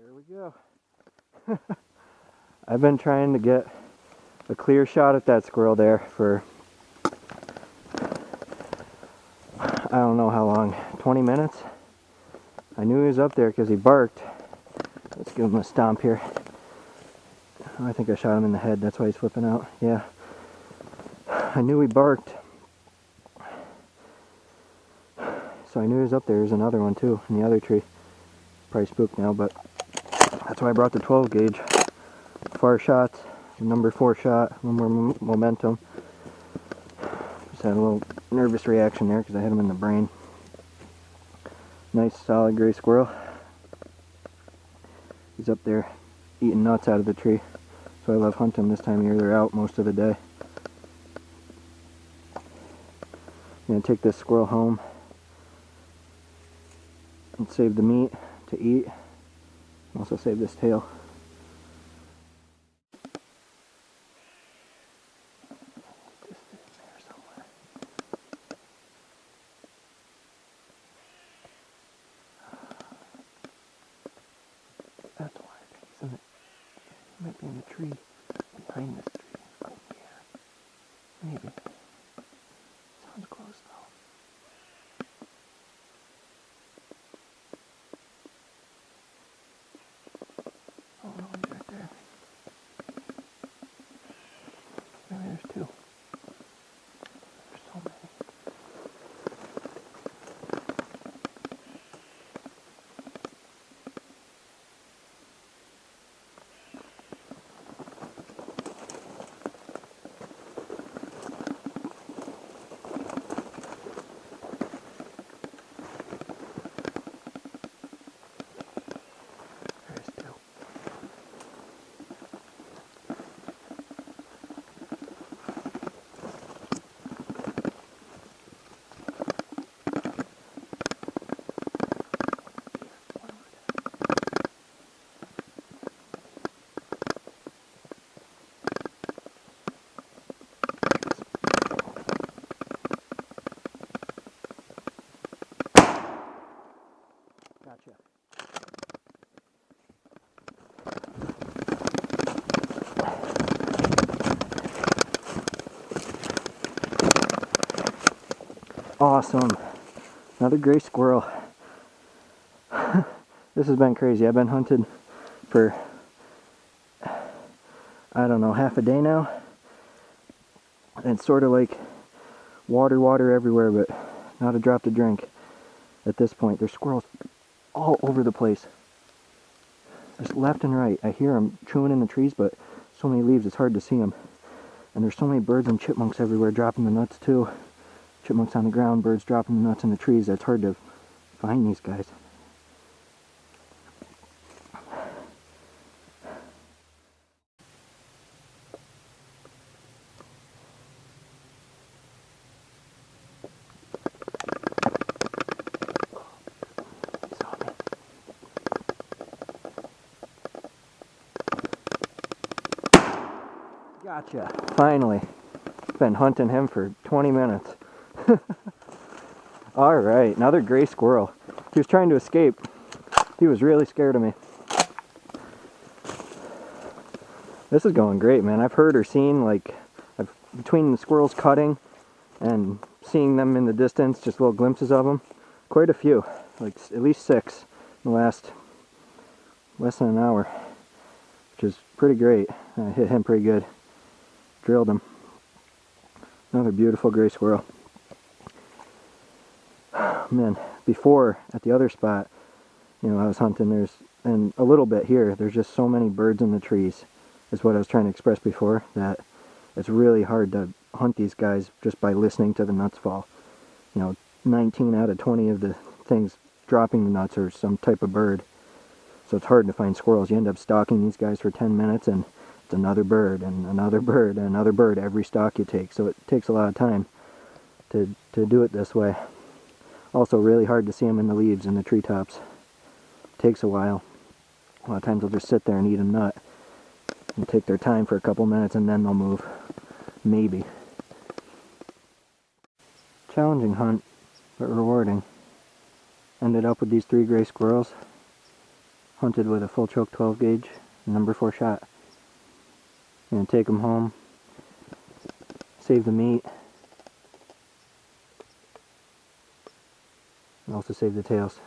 There we go. I've been trying to get a clear shot at that squirrel there for I don't know how long, 20 minutes. I knew he was up there because he barked. Let's give him a stomp here. I think I shot him in the head, that's why he's flipping out. Yeah. I knew he barked. So I knew he was up there. There's another one too in the other tree. Probably spooked now, but that's why I brought the 12 gauge. Far shots, number 4 shot, a little more momentum. Just had a little nervous reaction there because I hit him in the brain. Nice solid gray squirrel. He's up there eating nuts out of the tree. So I love hunting this time of year. They're out most of the day. I'm going to take this squirrel home and save the meat to eat. Also save this tail. That's why I think he's in it. He might be in the tree behind this tree. Up in the air. Maybe. Sounds close though. Oh no, he's right there. Maybe there's 2. There's so many. Gotcha. Awesome. Another gray squirrel. This has been crazy. I've been hunting for, I don't know, half a day now. And it's sort of like water everywhere, but not a drop to drink at this point. There's squirrels all over the place. Just left and right. I hear them chewing in the trees, but so many leaves it's hard to see them. And there's so many birds and chipmunks everywhere dropping the nuts too. Chipmunks on the ground, birds dropping the nuts in the trees. It's hard to find these guys. Gotcha. Finally. Been hunting him for 20 minutes. Alright, another gray squirrel. He was trying to escape. He was really scared of me. This is going great, man. I've heard or seen, like, between the squirrels cutting and seeing them in the distance, just little glimpses of them, quite a few. Like, at least 6 in the last less than an hour. Which is pretty great. I hit him pretty good. Drilled him. Another beautiful gray squirrel. Man, before at the other spot, you know, I was hunting, and a little bit here, there's just so many birds in the trees, is what I was trying to express before, that it's really hard to hunt these guys just by listening to the nuts fall. You know, 19 out of 20 of the things dropping the nuts are some type of bird. So it's hard to find squirrels. You end up stalking these guys for 10 minutes and it's another bird and another bird and another bird every stalk you take. So it takes a lot of time to do it this way. Also really hard to see them in the leaves in the treetops. Takes a while. A lot of times they'll just sit there and eat a nut and take their time for a couple minutes and then they'll move. Maybe. Challenging hunt, but rewarding. Ended up with these 3 gray squirrels. hunted with a full choke 12 gauge, number 4 shot. And take them home, save the meat, and also save the tails.